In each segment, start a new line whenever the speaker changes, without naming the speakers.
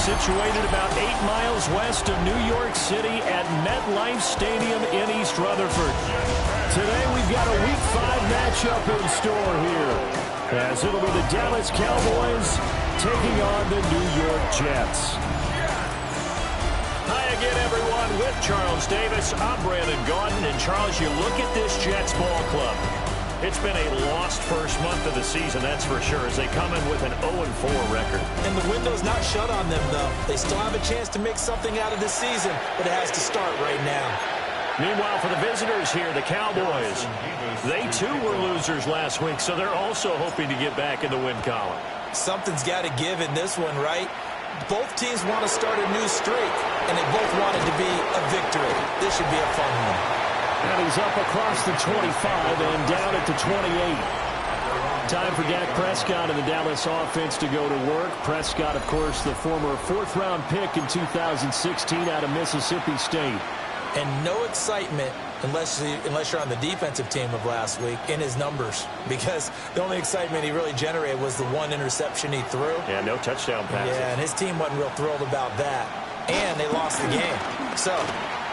Situated about 8 miles west of New York City at MetLife Stadium in East Rutherford. Today we've got a Week 5 matchup in store here, as it'll be the Dallas Cowboys taking on the New York Jets. Hi again, everyone. With Charles Davis, I'm Brandon Gaudin. And Charles, you look at this Jets ball club. It's been a lost first month of the season, that's for sure, as they come in with an 0-4 record.
And the window's not shut on them, though. They still have a chance to make something out of this season, but it has to start right now.
Meanwhile, for the visitors here, the Cowboys, they too were losers last week, so they're also hoping to get back in the win column.
Something's got to give in this one, right? Both teams want to start a new streak, and they both want it to be a victory. This should be a fun one.
And he's up across the 25 and down at the 28. Time for Dak Prescott and the Dallas offense to go to work. Prescott, of course, the former fourth-round pick in 2016 out of Mississippi State.
And no excitement unless you're on the defensive team of last week in his numbers, because the only excitement he really generated was the one interception he threw.
Yeah, no touchdown passes.
Yeah, and his team wasn't real thrilled about that. And they lost the game. So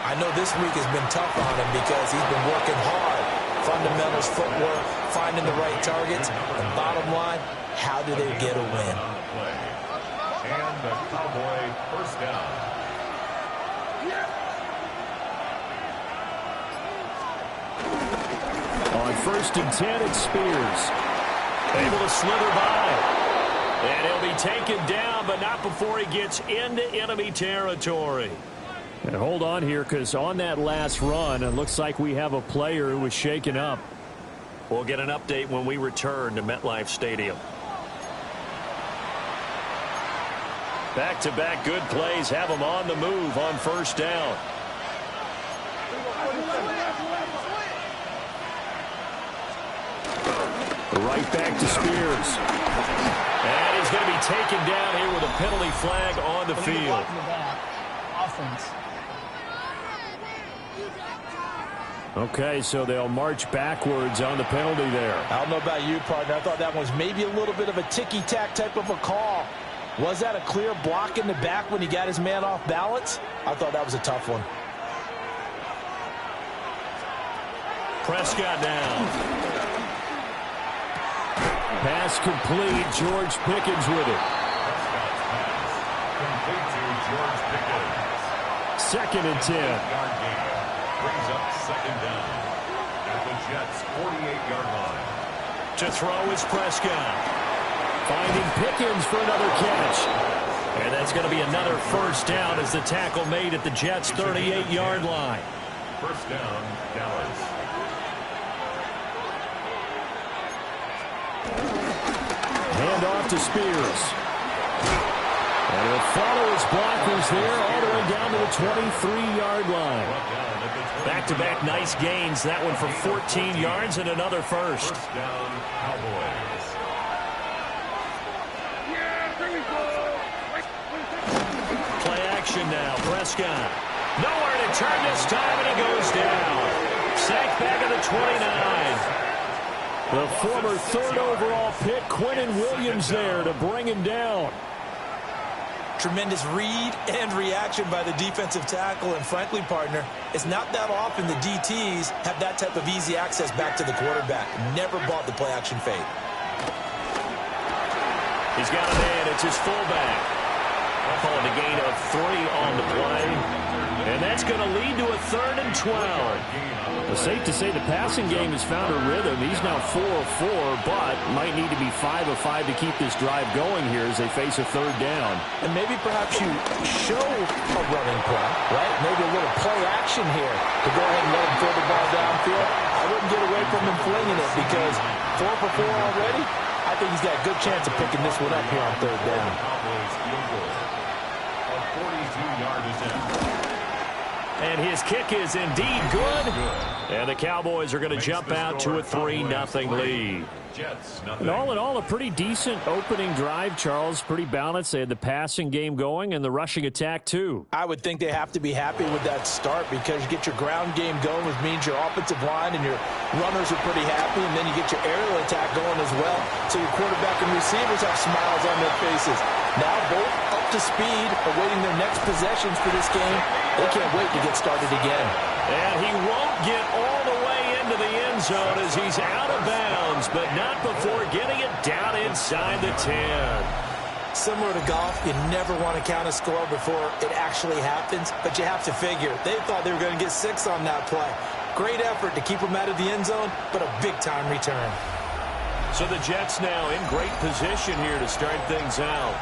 I know this week has been tough on him because he's been working hard. Fundamentals, footwork, finding the right targets. And bottom line, how do they get a win?
And the Cowboy first down.
On 1st and 10, it's Spears. Able to slither by. And he'll be taken down, but not before he gets into enemy territory. And hold on here, because on that last run, it looks like we have a player who was shaken up. We'll get an update when we return to MetLife Stadium. Back-to-back good plays have him on the move on first down. Right back to Spears. And he's going to be taken down here with a penalty flag on the field.
Offense.
Okay, so they'll march backwards on the penalty there.
I don't know about you, partner. I thought that was maybe a little bit of a ticky-tack type of a call. Was that a clear block in the back when he got his man off balance? I thought that was a tough one.
Prescott down. Pass complete. George Pickens with it.
Complete to George Pickens.
2nd and 10.
Yard gain. Brings up 2nd down. At the Jets' 48-yard line.
To throw is Prescott. Finding Pickens for another catch. And that's going to be another first down as the tackle made at the Jets' 38-yard line.
First down, Dallas.
Hand off to Spears. And he'll follow his blockers there all the way down to the 23-yard line. Back-to-back nice gains. That one for 14 yards and another first.
First down, Cowboys.
Play action now. Prescott. Nowhere to turn this time, and he goes down. Sacked back at the 29. The former 3rd overall pick, Quinnen Williams, there to bring him down.
Tremendous read and reaction by the defensive tackle. And frankly, partner, it's not that often the DTs have that type of easy access back to the quarterback. Never bought the play action fade.
He's got a man. It's his fullback. Calling a gain of 3 on the play. And that's going to lead to a 3rd and 12. It's safe to say the passing game has found a rhythm. He's now 4 of 4, but might need to be 5 of 5 to keep this drive going here as they face a 3rd down.
And maybe perhaps you show a running play, right? Maybe a little play action here to go ahead and let him throw the ball downfield. I wouldn't get away from him flinging it because 4 for 4 already. I think he's got a good chance of picking this one up here on 3rd down.
Cowboys field goal. A 42-yard attempt.
And his kick is indeed good. And the Cowboys are going to jump out to a 3-0 lead.
Jets,
And all in all, a pretty decent opening drive, Charles. Pretty balanced. They had the passing game going and the rushing attack, too.
I would think they have to be happy with that start because you get your ground game going, which means your offensive line and your runners are pretty happy, and then you get your aerial attack going as well. So your quarterback and receivers have smiles on their faces. Now both up to speed, awaiting their next possessions for this game. They can't wait to get started again.
And he won't get all the way into the end zone as he's out of bounds, but not before getting it down inside the 10.
Similar to golf, you never want to count a score before it actually happens, but you have to figure they thought they were going to get 6 on that play. Great effort to keep them out of the end zone, but a big-time return.
So the Jets now in great position here to start things out.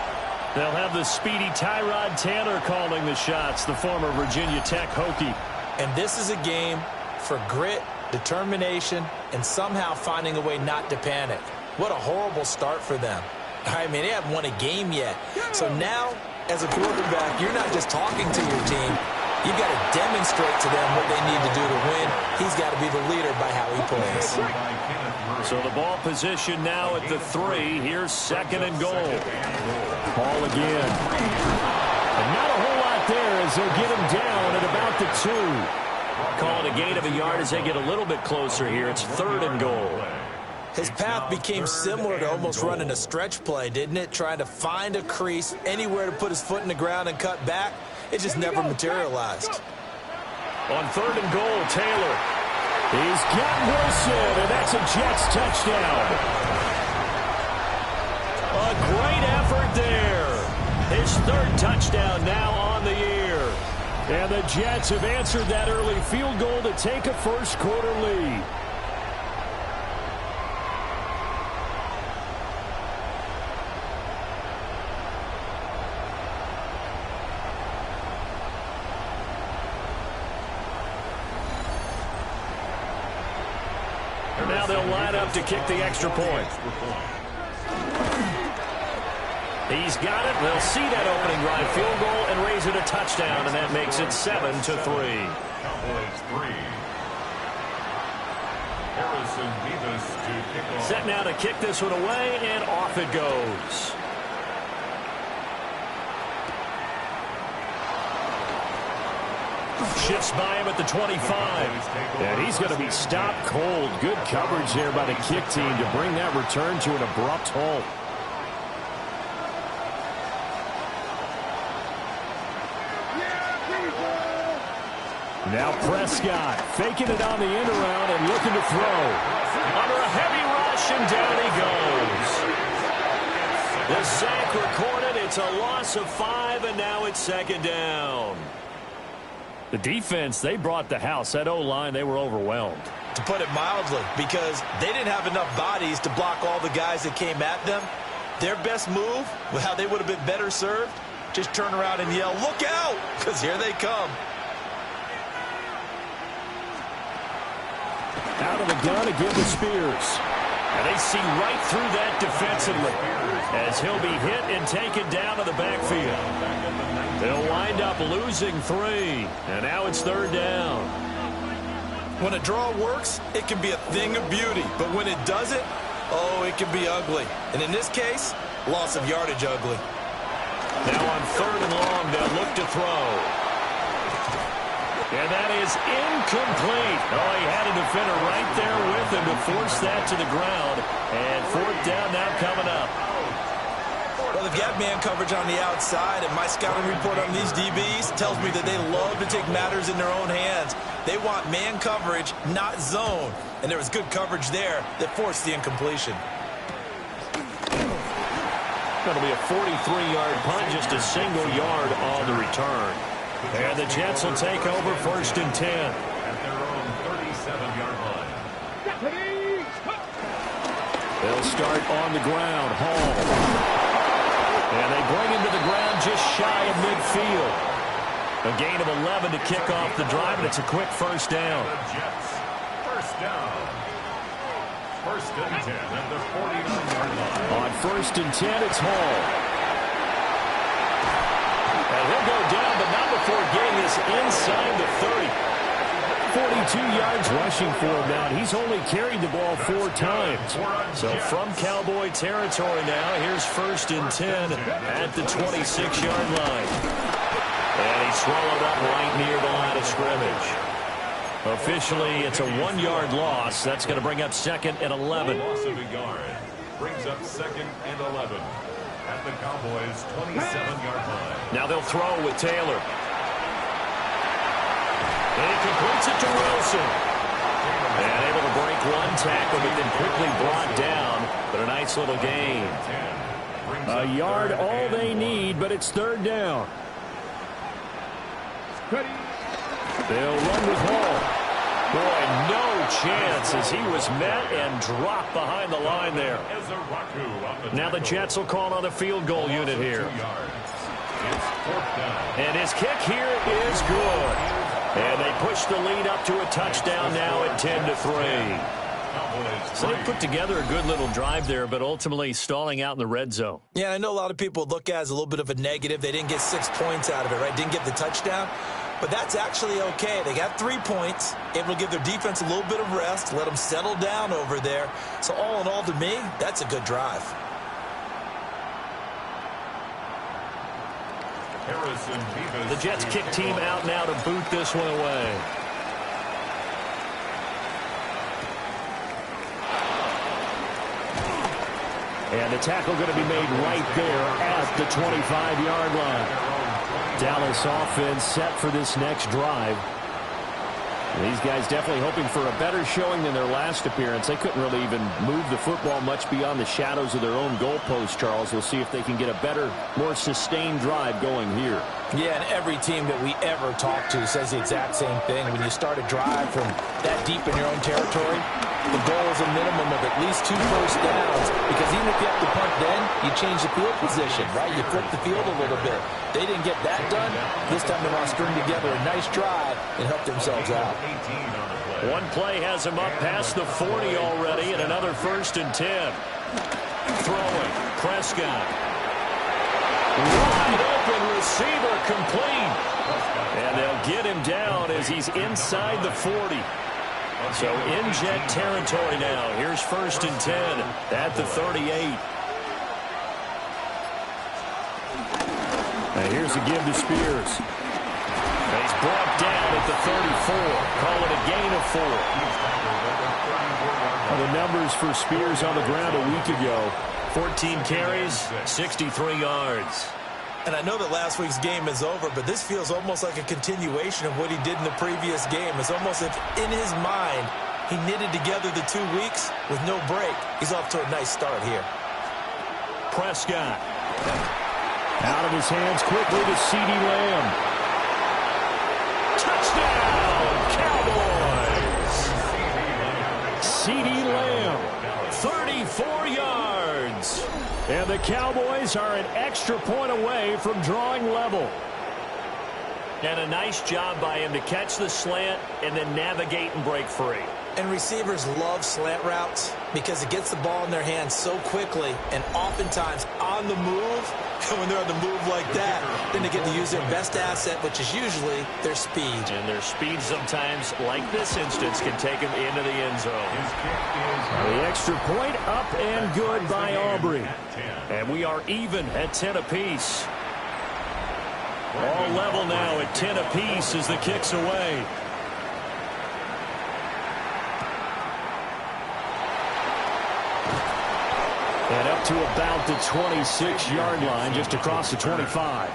They'll have the speedy Tyrod Taylor calling the shots, the former Virginia Tech Hokie.
And this is a game for grit, determination, and somehow finding a way not to panic. What a horrible start for them. I mean, they haven't won a game yet. So now, as a quarterback, you're not just talking to your team. You've got to demonstrate to them what they need to do to win. He's got to be the leader by how he plays.
So the ball position now at the 3. Here's 2nd and goal. Ball again. And not a whole lot there as they'll get him down at about the 2. Calling a gain of a yard as they get a little bit closer here. It's 3rd and goal.
His path became similar to almost running a stretch play, didn't it? Trying to find a crease, anywhere to put his foot in the ground and cut back. It just never materialized.
On 3rd and goal, Taylor. He's got Wilson, and that's a Jets touchdown. A great effort there. His 3rd touchdown now on the year. And the Jets have answered that early field goal to take a first quarter lead. Now they'll line up to kick the extra point. He's got it. They'll see that opening drive field goal and raise it a touchdown, and that makes it 7-3.
Cowboys 3. Harrison Beavis to kick off.
Set now to kick this one away, and off it goes. Shifts by him at the 25. And he's going to be stopped cold. Good coverage there by the kick team to bring that return to an abrupt halt. Now Prescott faking it on the end around and looking to throw. Under a heavy rush, and down he goes. The sack recorded. It's a loss of 5, and now it's second down. The defense, they brought the house. That O-line, they were overwhelmed.
To put it mildly, because they didn't have enough bodies to block all the guys that came at them. Their best move, how they would have been better served, just turn around and yell, "Look out!" because here they come.
Out of the gun again to Spears. And they see right through that defensively as he'll be hit and taken down to the backfield. They'll wind up losing 3, and now it's third down.
When a draw works, it can be a thing of beauty. But when it doesn't, oh, it can be ugly. And in this case, loss of yardage ugly.
Now on 3rd and long, they'll look to throw. And that is incomplete. Oh, he had a defender right there with him to force that to the ground. And 4th down now coming up.
Well, they've got man coverage on the outside, and my scouting report on these DBs tells me that they love to take matters in their own hands. They want man coverage, not zone. And there was good coverage there that forced the incompletion.
Going to be a 43-yard punt, just a single yard on the return. And the Jets will take over 1st and 10.
At their own 37-yard line.
They'll start on the ground. Hall. And they bring him to the ground just shy of midfield. A gain of 11 to kick off the drive, and it's a quick 1st down.
The Jets, 1st down. 1st and 10 at the 49-yard line.
On 1st and 10, it's Hall. And he'll go down, but not before getting this inside the 30. 42 yards rushing for him now, and he's only carried the ball 4 times. So from Cowboy territory now, here's 1st and 10 at the 26-yard line. And he's swallowed up right near the line of scrimmage. Officially, it's a 1-yard loss. That's going to bring up 2nd and 11.
Loss of a yard brings up 2nd and 11 at the Cowboys' 27-yard line.
Now they'll throw with Taylor. And he completes it to Wilson. And able to break 1 tackle, but then quickly brought down. But a nice little gain. A yard all they need, but it's 3rd down. They'll run with Hall. Boy, no chance as he was met and dropped behind the line there. Now the Jets will call on the field goal unit here. And his kick here is good. And they push the lead up to a touchdown now at 10-3. So they put together a good little drive there, but ultimately stalling out in the red zone.
Yeah, I know a lot of people look at it as a little bit of a negative. They didn't get 6 points out of it, right? Didn't get the touchdown. But that's actually okay. They got 3 points, able to give their defense a little bit of rest, let them settle down over there. So all in all, to me, that's a good drive.
The Jets kick team out now to boot this one away. And the tackle going to be made right there at the 25-yard line. Dallas offense set for this next drive. These guys definitely hoping for a better showing than their last appearance. They couldn't really even move the football much beyond the shadows of their own goalpost, Charles. We'll see if they can get a better, more sustained drive going here.
Yeah, and every team that we ever talk to says the exact same thing. When you start a drive from that deep in your own territory, the goal is a minimum of at least 2 first downs, because even if you have to punt then, you change the field position, right? You flip the field a little bit. They didn't get that done. This time they want to string together a nice drive and help themselves out.
One play has him up past the 40 already, and another 1st and 10. Throwing, Prescott. Wide open receiver, complete. And they'll get him down as he's inside the 40. So in Jet territory now. Here's 1st and 10 at the 38. Now here's a give to Spears. And he's brought down at the 34. Call it a gain of 4. The numbers for Spears on the ground a week ago. 14 carries, 63 yards.
And I know that last week's game is over, but this feels almost like a continuation of what he did in the previous game. It's almost as if in his mind he knitted together the 2 weeks with no break. He's off to a nice start here.
Prescott. Out of his hands quickly to CeeDee Lamb. Touchdown, Cowboys! CeeDee Lamb, 34 yards. And the Cowboys are an extra point away from drawing level. And a nice job by him to catch the slant and then navigate and break free.
And receivers love slant routes because it gets the ball in their hands so quickly and oftentimes on the move. When they're on the move like that, then they get to use their best asset, which is usually their speed.
And their speed sometimes, like this instance, can take them into the end zone. The extra point up and good by Aubrey. And we are even at 10 apiece. All level now at 10 apiece as the kick's away. And up to about the 26-yard line, just across the 25.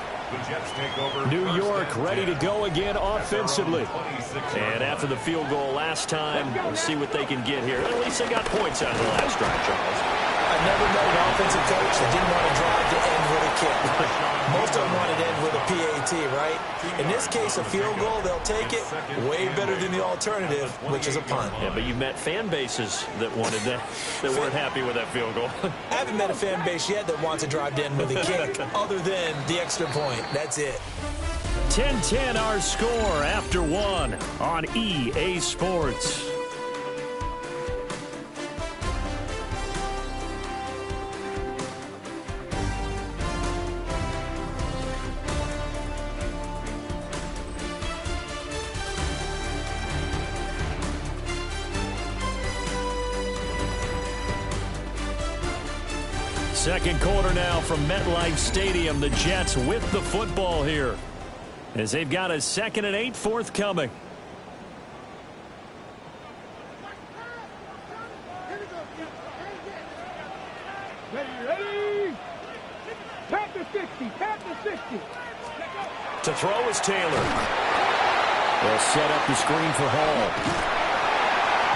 New York ready to go again offensively. And after the field goal last time, we'll see what they can get here. At least they got points out of the last drive, Charles.
I've never met an offensive coach that didn't want to drive to end with a kick. Most of them wanted to end with a PAT, right? In this case, a field goal, they'll take it. Way better than the alternative, which is a punt.
Yeah, but you've met fan bases that wanted that weren't happy with that field goal.
I haven't met a fan base yet that wants to drive to end with a kick other than the extra point. That's it.
10-10 our score after 1 on EA Sports. Second quarter now from MetLife Stadium. The Jets with the football here as they've got a 2nd and 8 forthcoming.
Ready. Tap the 60. Tap the 60.
To throw is Taylor. They'll set up the screen for Hall.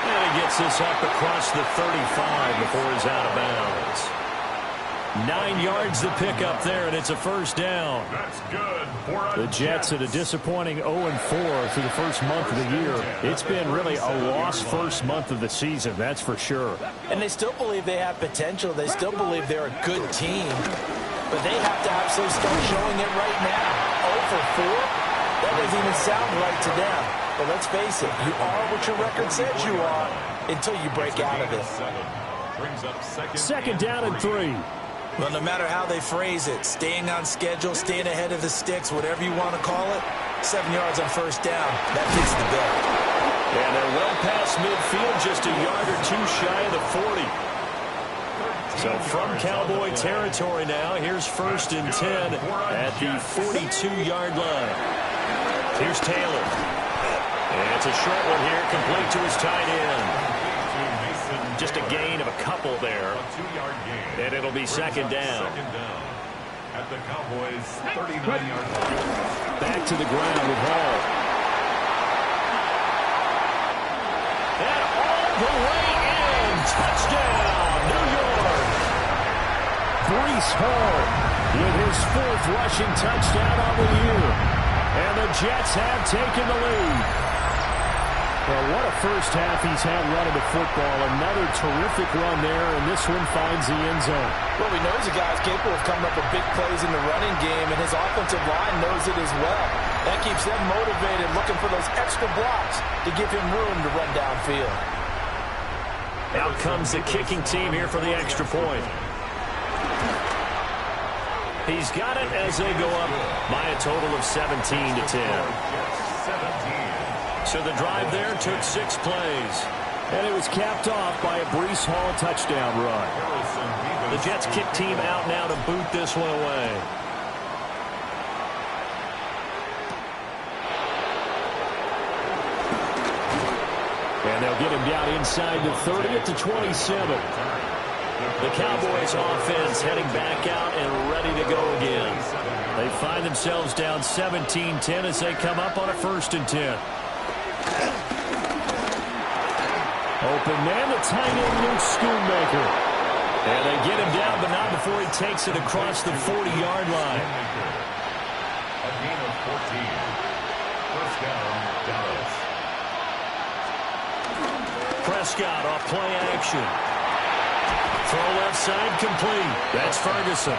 And he gets this up across the 35 before he's out of bounds. 9 yards to pick up there, and it's a first down.
That's good.
The Jets at a disappointing 0-4 through the first month of the year. It's been really a lost first month of the season, that's for sure.
And they still believe they have potential. They still believe they're a good team. But they have to absolutely start showing it right now. 0-4? That doesn't even sound right to them. But let's face it, you are what your record says you are until you break out of it.
Second down and 3.
Well, no matter how they phrase it, staying on schedule, staying ahead of the sticks, whatever you want to call it, 7 yards on first down, that fits the bill.
And they're well past midfield, just a yard or two shy of the 40. So from Cowboy territory now, here's 1st and 10 at the 42-yard line. Here's Taylor. And it's a short one here, complete to his tight end. Just a gain of a couple there. And it'll be 2nd down.
At the Cowboys 39-yard line.
Back to the ground with Hall. And all the way in. Touchdown, New York. Breece Hall with his 4th rushing touchdown on the year. And the Jets have taken the lead. Well, what a first half he's had running the football. Another terrific run there, and this one finds the end zone.
Well, we know he's a guy who's capable of coming up with big plays in the running game, and his offensive line knows it as well. That keeps them motivated, looking for those extra blocks to give him room to run downfield.
Out comes the kicking team here for the extra point. He's got it as they go up by a total of 17-10. So the drive there took 6 plays. And it was capped off by a Breece Hall touchdown run. The Jets kick team out now to boot this one away. And they'll get him down inside the 30 at the 27. The Cowboys offense heading back out and ready to go again. They find themselves down 17-10 as they come up on a 1st and 10. Open man, the tight end, Luke Schoonmaker. And they get him down, but not before he takes it across the 40-yard line.
A gain of 14. First down, Dallas.
Prescott off play action. Throw left side complete. That's Ferguson.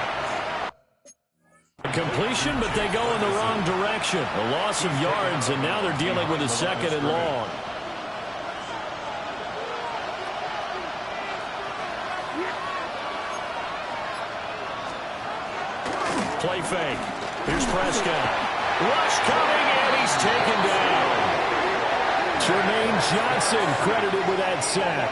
Completion, but they go in the wrong direction. A loss of yards, and now they're dealing with a 2nd and long. Play fake. Here's Prescott. Rush coming, and he's taken down. Jermaine Johnson credited with that sack.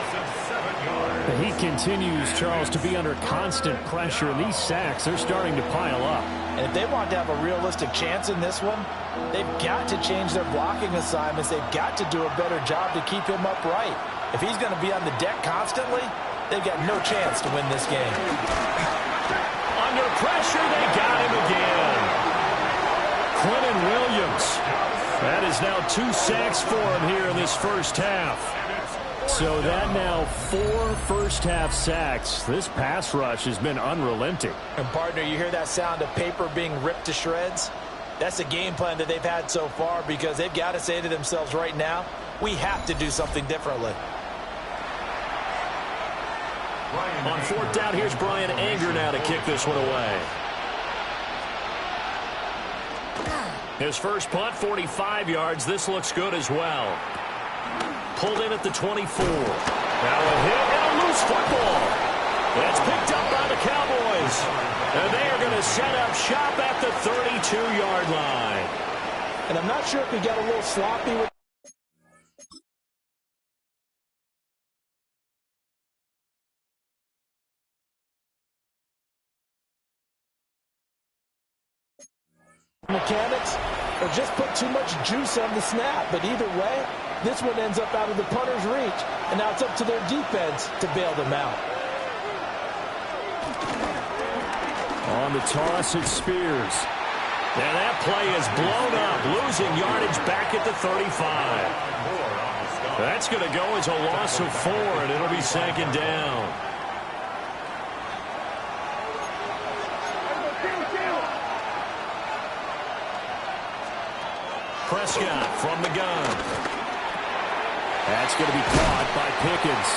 He continues, Charles, to be under constant pressure, and these sacks, they're starting to pile up.
And if they want to have a realistic chance in this one, they've got to change their blocking assignments. They've got to do a better job to keep him upright. If he's going to be on the deck constantly, they've got no chance to win this game.
Under pressure, they got him again. Quentin Williams. That is now 2 sacks for him here in this first half. So that now 4 first-half sacks. This pass rush has been unrelenting.
And, partner, you hear that sound of paper being ripped to shreds? That's the game plan that they've had so far because they've got to say to themselves right now, we have to do something differently.
On 4th down, here's Brian Anger now to kick this one away. His first punt, 45 yards. This looks good as well. Pulled in at the 24. Now a hit and a loose football. That's picked up by the Cowboys. And they are going to set up shop at the 32-yard line.
And I'm not sure if he got a little sloppy with mechanics or just put too much juice on the snap. But either way, this one ends up out of the punter's reach, and now it's up to their defense to bail them out.
On the toss, it's Spears. And that play is blown up, losing yardage back at the 35. That's going to go as a loss of 4, and it'll be 2nd down. Prescott from the gun. That's going to be caught by Pickens.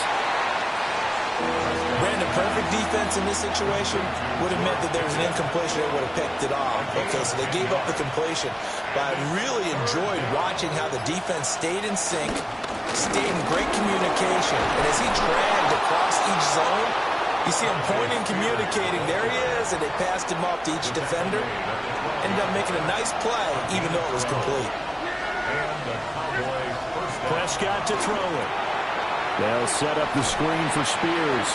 Brandon, perfect defense in this situation would have meant that there was an incompletion. They would have picked it off. Okay, so they gave up the completion. But I really enjoyed watching how the defense stayed in sync, stayed in great communication. And as he dragged across each zone, you see him pointing, communicating. There he is, and they passed him off to each defender. Ended up making a nice play, even though it was complete.
Prescott to throw it. They'll set up the screen for Spears.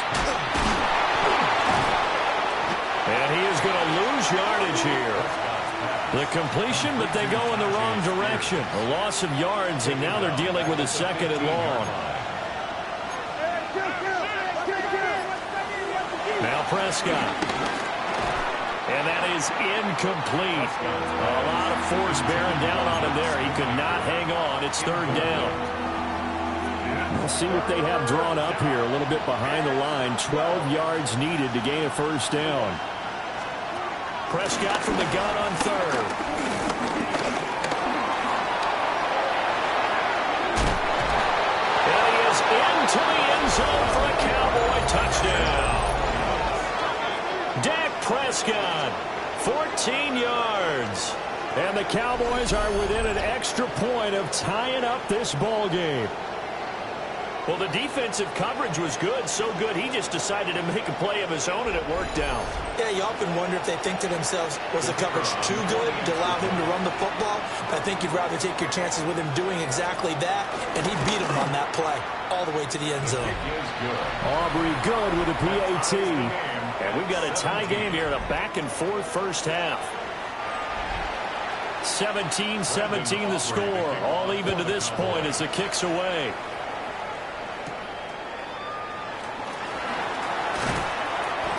And he is going to lose yardage here. The completion, but they go in the wrong direction. A loss of yards, and now they're dealing with a 2nd and long. Now Prescott. And that is incomplete. A lot of force bearing down on him there. He could not hang on. It's 3rd down. We'll see what they have drawn up here. A little bit behind the line. 12 yards needed to gain a 1st down. Prescott from the gun on 3rd. And he is into the end zone for a Cowboy touchdown. Dak Prescott, 14 yards. And the Cowboys are within an extra point of tying up this ball game. Well, the defensive coverage was good, so good he just decided to make a play of his own, and it worked out.
Yeah, you often wonder if they think to themselves, was the coverage too good to allow him to run the football? I think you'd rather take your chances with him doing exactly that, and he beat him on that play all the way to the end zone.
Aubrey good with a PAT. And we've got a tie game here in a back-and-forth first half. 17-17 the score. All even to this point as the kick's away.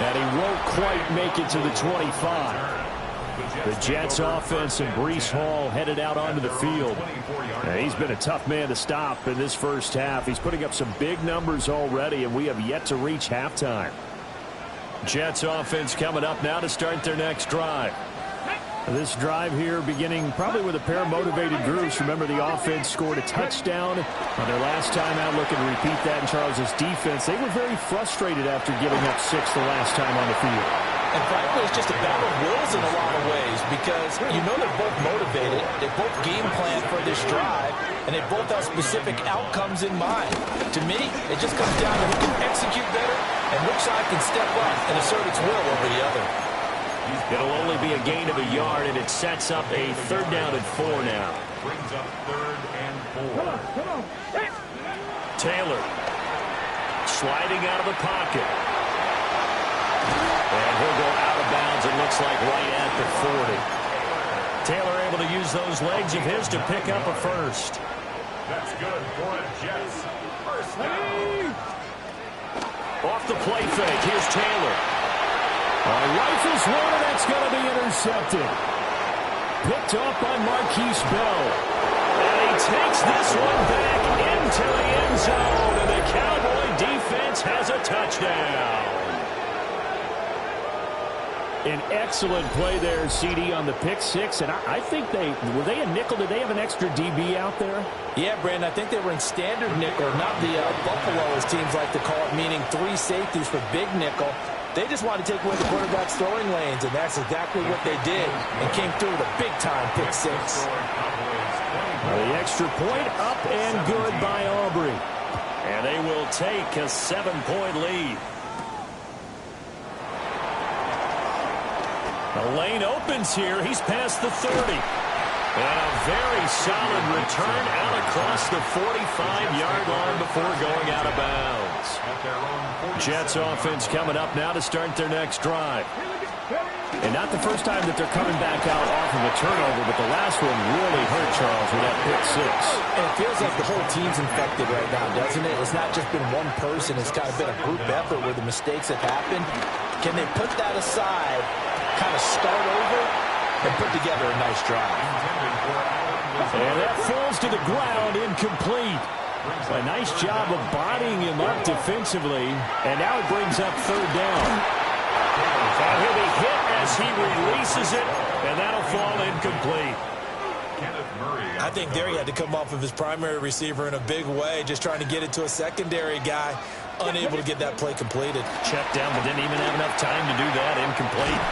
And he won't quite make it to the 25. The Jets offense and Breece Hall headed out onto the field. He's been a tough man to stop in this first half. He's putting up some big numbers already, and we have yet to reach halftime. Jets offense coming up now to start their next drive. This drive here beginning probably with a pair of motivated groups. Remember, the offense scored a touchdown on their last time out, looking to repeat that in Charles' defense. They were very frustrated after giving up 6 the last time on the field.
And frankly, it's just a battle of wills in a lot of ways because you know they're both motivated. They both game plan for this drive, and they both have specific outcomes in mind. To me, it just comes down to who can execute better and which side can step up and assert its will over the other.
It'll only be a gain of a yard, and it sets up a 3rd down and 4 now.
Brings up 3rd and 4.
Taylor sliding out of the pocket. And he'll go out of bounds, it looks like right at the 40. Taylor able to use those legs of his to pick up a first.
That's good for a Jets. First down.
Off the play fake, here's Taylor. Rifles one, and that's going to be intercepted. Picked up by Marquise Bell. And he takes this one back into the end zone, and the Cowboy defense has a touchdown. An excellent play there, CD, on the pick six. And I think were they a nickel? Did they have an extra DB out there?
Yeah, Brandon, I think they were in standard nickel, not the Buffalo, as teams like to call it, meaning 3 safeties for big nickel. They just wanted to take away the quarterback's throwing lanes, and that's exactly what they did, and came through with a big-time pick six.
The extra point up and good by Aubrey. And they will take a 7-point lead. The lane opens here. He's past the 30. And a very solid return out across the 45-yard line before going out of bounds. Jets offense coming up now to start their next drive. And not the first time that they're coming back out off of a turnover, but the last one really hurt Charles with that pick six.
And it feels like the whole team's infected right now, doesn't it? It's not just been one person. It's kind of been a group effort where the mistakes have happened. Can they put that aside, kind of start over, and put together a nice drive?
And that falls to the ground, incomplete. A nice job of bodying him up defensively, and now it brings up 3rd down. And he'll be hit as he releases it, and that'll fall incomplete.
I think there he had to come off of his primary receiver in a big way, just trying to get it to a secondary guy, unable to get that play completed.
Checked down, but didn't even have enough time to do that. Incomplete.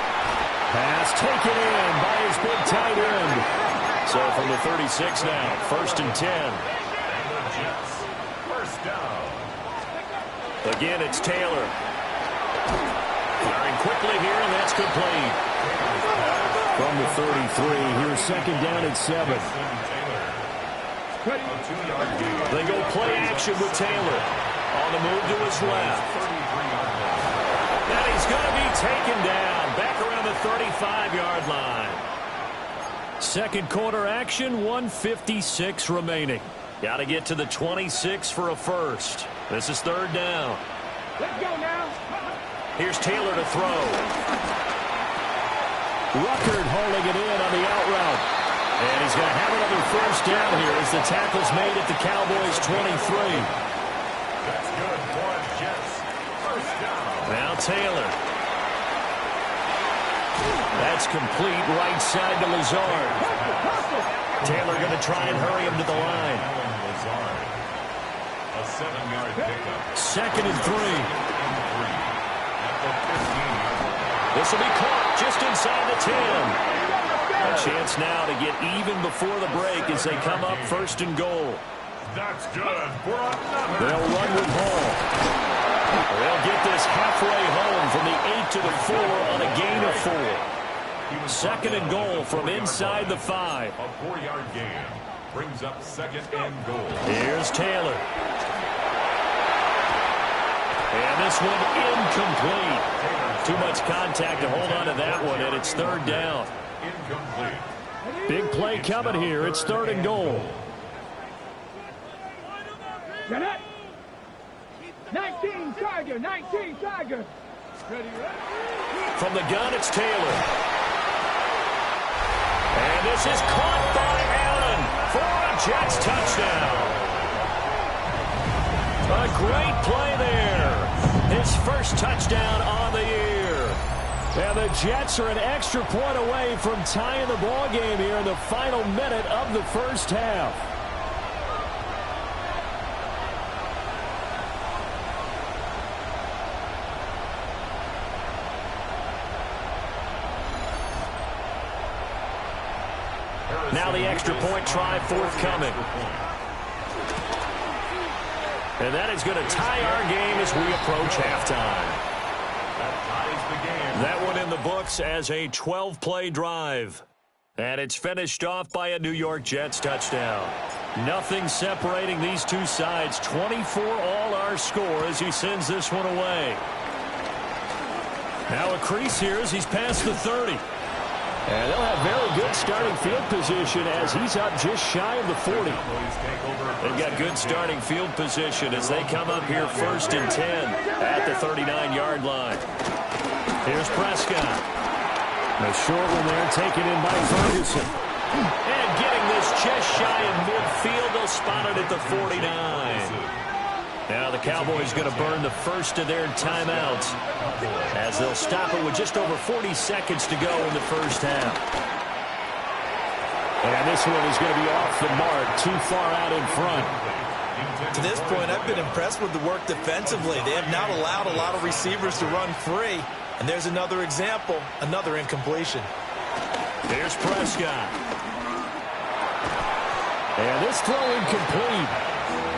Pass taken in by his big tight end. So from the 36 now, 1st and 10.
First down.
Again, it's Taylor. Firing quickly here, and that's complete. From the 33, here's 2nd down and 7. They go play action with Taylor. On the move to his left. And he's going to be taken down. Back around the 35-yard line. 2nd quarter action, 1:56 remaining. Got to get to the 26 for a first. This is 3rd down.
Let's go now.
Here's Taylor to throw. Ruckert holding it in on the out route. And he's going to have another first down here as the tackle's made at the Cowboys' 23.
That's good for Jets. First down.
Now Taylor. That's complete right side to Lazard. Taylor going to try and hurry him to the line.
A 7-yard pickup.
2nd and 3.
At the 15-yard line.
This will be caught just inside the 10. A chance now to get even before the break as they come up 1st and goal.
That's good for another.
They'll run with Hall. They'll get this halfway home from the 8 to the 4 on a gain of 4. 2nd and goal from inside the 5.
A 4-yard gain brings up 2nd and goal.
Here's Taylor. And this one incomplete. Too much contact to hold on to that one, and it's 3rd down.
Incomplete.
Big play coming here. It's 3rd and goal.
Get it. 19 Tiger, 19 Tiger.
From the gun, it's Taylor. And this is caught by Allen for a Jets touchdown. A great play there. His first touchdown on the year. And the Jets are an extra point away from tying the ball game here in the final minute of the first half. Now the extra point try forthcoming. And that is going to tie our game as we approach halftime. That one in the books as a 12-play drive. And it's finished off by a New York Jets touchdown. Nothing separating these two sides. 24 all our score as he sends this one away. Now a crease here as he's past the 30. And they'll have very good starting field position as he's up just shy of the 40. They've got good starting field position as they come up here 1st and 10 at the 39-yard line. Here's Prescott. A short one there taken in by Ferguson. And getting this just shy of midfield. They'll spot it at the 49. Now the Cowboys going to burn the first of their timeouts as they'll stop it with just over 40 seconds to go in the first half. And this one is going to be off the mark, too far out in front.
To this point, I've been impressed with the work defensively. They have not allowed a lot of receivers to run free. And there's another example, another incompletion.
Here's Prescott. And this throw incomplete.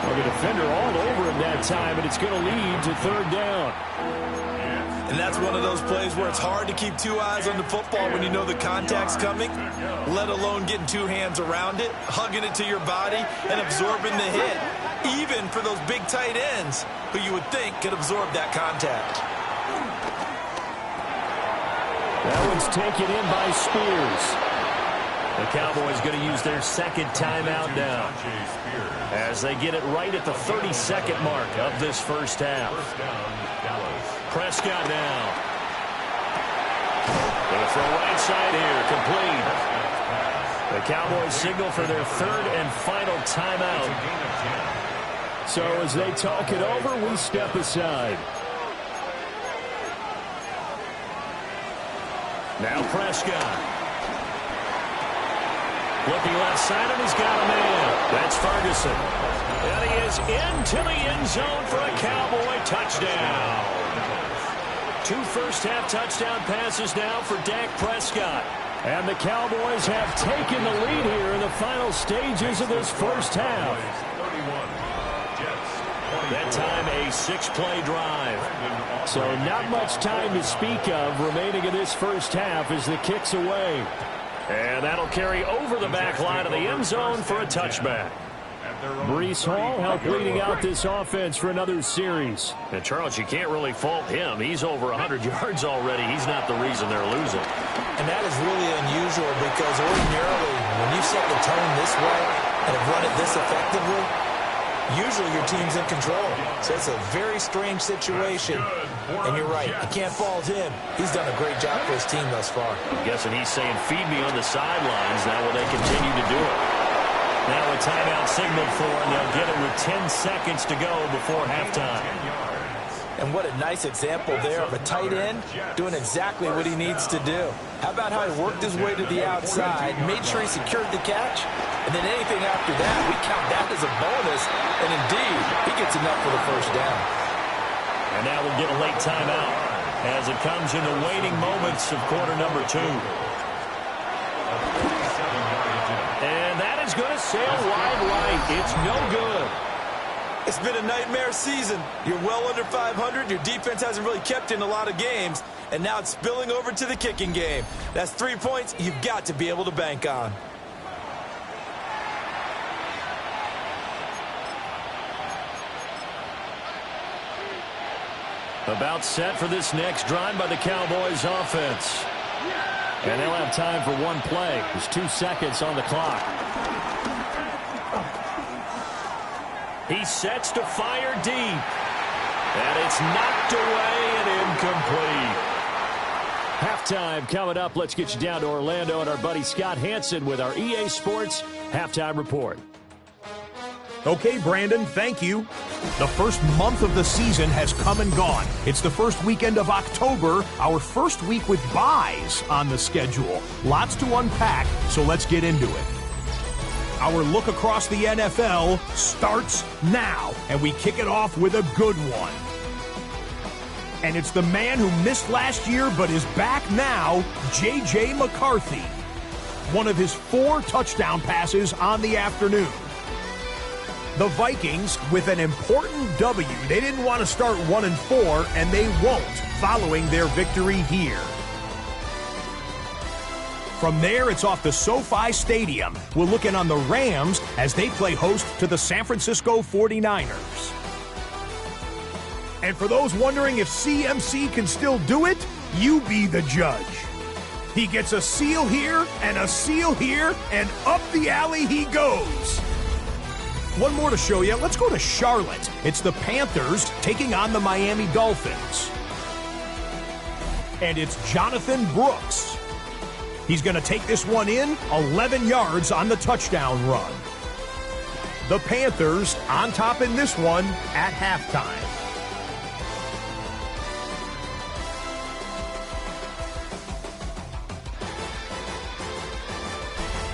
Well, the defender all over him that time, and it's going to lead to 3rd down.
And that's one of those plays where it's hard to keep two eyes on the football when you know the contact's coming, let alone getting two hands around it, hugging it to your body, and absorbing the hit, even for those big tight ends who you would think could absorb that contact.
That one's taken in by Spears. The Cowboys going to use their second timeout now as they get it right at the 32nd mark of this first half. Prescott now. Going to throw right side here, complete. The Cowboys signal for their 3rd and final timeout. So as they talk it over, we step aside. Now Prescott. Looking left side, and he's got a man. That's Ferguson. And he is into the end zone for a Cowboy touchdown. 2 first-half touchdown passes now for Dak Prescott. And the Cowboys have taken the lead here in the final stages of this first half. That time a 6-play drive. So not much time to speak of remaining in this first half as the kick's away. And that'll carry over the back line of the end zone for a touchback. Breece Hall helped leading out this offense for another series. And, Charles, you can't really fault him. He's over 100 yards already. He's not the reason they're losing.
And that is really unusual because ordinarily when you set the tone this way and have run it this effectively, usually your team's in control. So it's a very strange situation. And you're right, you can't fault him. He's done a great job for his team thus far.
I'm guessing he's saying, feed me on the sidelines. Now will they continue to do it? Now a timeout signaled for, and they'll get it with 10 seconds to go before halftime.
And what a nice example there of a tight end doing exactly what he needs to do. How about how he worked his way to the outside, made sure he secured the catch, and then anything after that, we count that as a bonus. And indeed, he gets enough for the first down.
And now we'll get a late timeout as it comes in the waning moments of quarter number 2. And that is going to sail wide right. It's no good.
It's been a nightmare season. You're well under 500. Your defense hasn't really kept in a lot of games. And now it's spilling over to the kicking game. That's 3 points you've got to be able to bank on.
About set for this next drive by the Cowboys offense. And they'll have time for one play. There's 2 seconds on the clock. He sets to fire deep. And it's knocked away and incomplete. Halftime coming up. Let's get you down to Orlando and our buddy Scott Hansen with our EA Sports Halftime Report.
Okay, Brandon, thank you. The first month of the season has come and gone. It's the first weekend of October, our first week with byes on the schedule. Lots to unpack, so let's get into it. Our look across the NFL starts now, and we kick it off with a good one. And it's the man who missed last year but is back now, J.J. McCarthy. One of his 4 touchdown passes on the afternoon. The Vikings with an important W. They didn't want to start 1-4, and they won't following their victory here. From there, it's off to SoFi Stadium. We're looking on the Rams as they play host to the San Francisco 49ers. And for those wondering if CMC can still do it, you be the judge. He gets a seal here, and up the alley he goes. One more to show you. Let's go to Charlotte. It's the Panthers taking on the Miami Dolphins. And it's Jonathan Brooks. He's going to take this one in, 11 yards on the touchdown run. The Panthers on top in this one at halftime.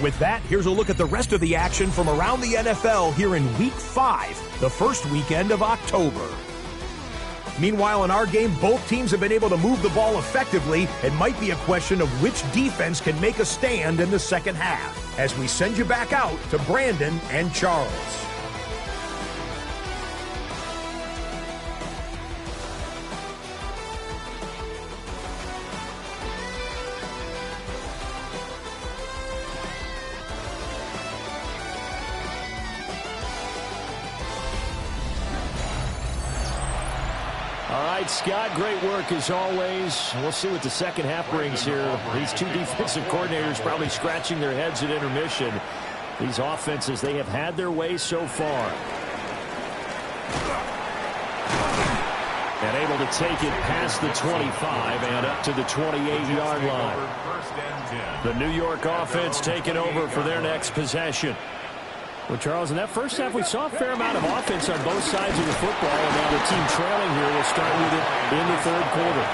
With that, here's a look at the rest of the action from around the NFL here in Week 5, the first weekend of October. Meanwhile, in our game, both teams have been able to move the ball effectively. It might be a question of which defense can make a stand in the second half, as we send you back out to Brandon and Charles.
Scott, great work as always. We'll see what the second half brings here. These 2 defensive coordinators probably scratching their heads at intermission. These offenses, they have had their way so far. And able to take it past the 25 and up to the 28-yard line. The New York offense taking over for their next possession. Well, Charles, in that first half, we saw a fair amount of offense on both sides of the football, and now the team trailing here will start with it in the third quarter.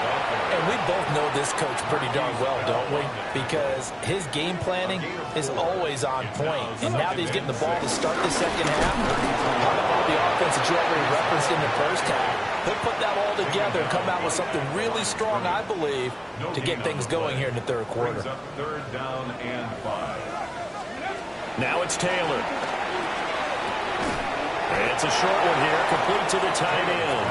And we both know this coach pretty darn well, don't we? Because his game planning is always on point. And now that he's getting the ball to start the second half, all the offense that you already referenced in the first half, he'll put that all together and come out with something really strong, I believe, to get things going here in the third quarter.
Third down and 5.
Now it's Taylor. It's a short one here, complete to the tight end.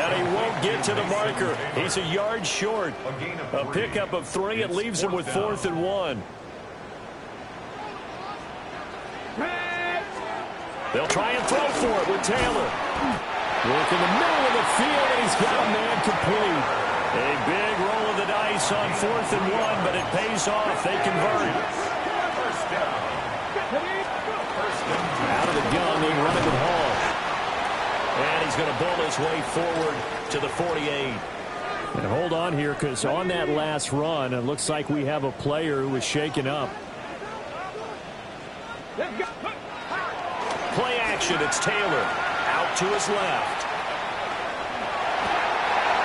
And he won't get to the marker. He's a yard short. A pickup of 3. It leaves him with 4th and 1. They'll try and throw for it with Taylor. Work in the middle of the field, and he's got a man complete. A big roll of the dice on 4th and 1, but it pays off. They convert.
First down.
Out of the gun, being running with Hall. And he's going to bull his way forward to the 48. And hold on here, because on that last run, it looks like we have a player who was shaken up. Play action, it's Taylor. Out to his left.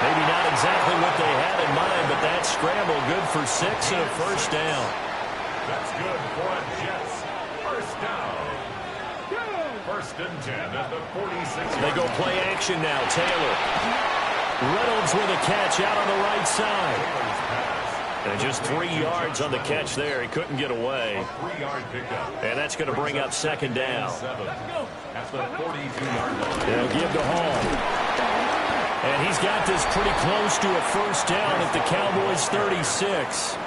Maybe not exactly what they had in mind, but that scramble good for 6 and a first down.
That's good for a Jets. First down. First and 10 at the 46.
They go play action now. Taylor. Reynolds with a catch out on the right side. And just 3 yards on the catch there. He couldn't get away.
A 3-yard pickup.
And that's going to bring up second down.
At the 42-yard line.
They'll give to Hall. And he's got this pretty close to a first down at the Cowboys 36.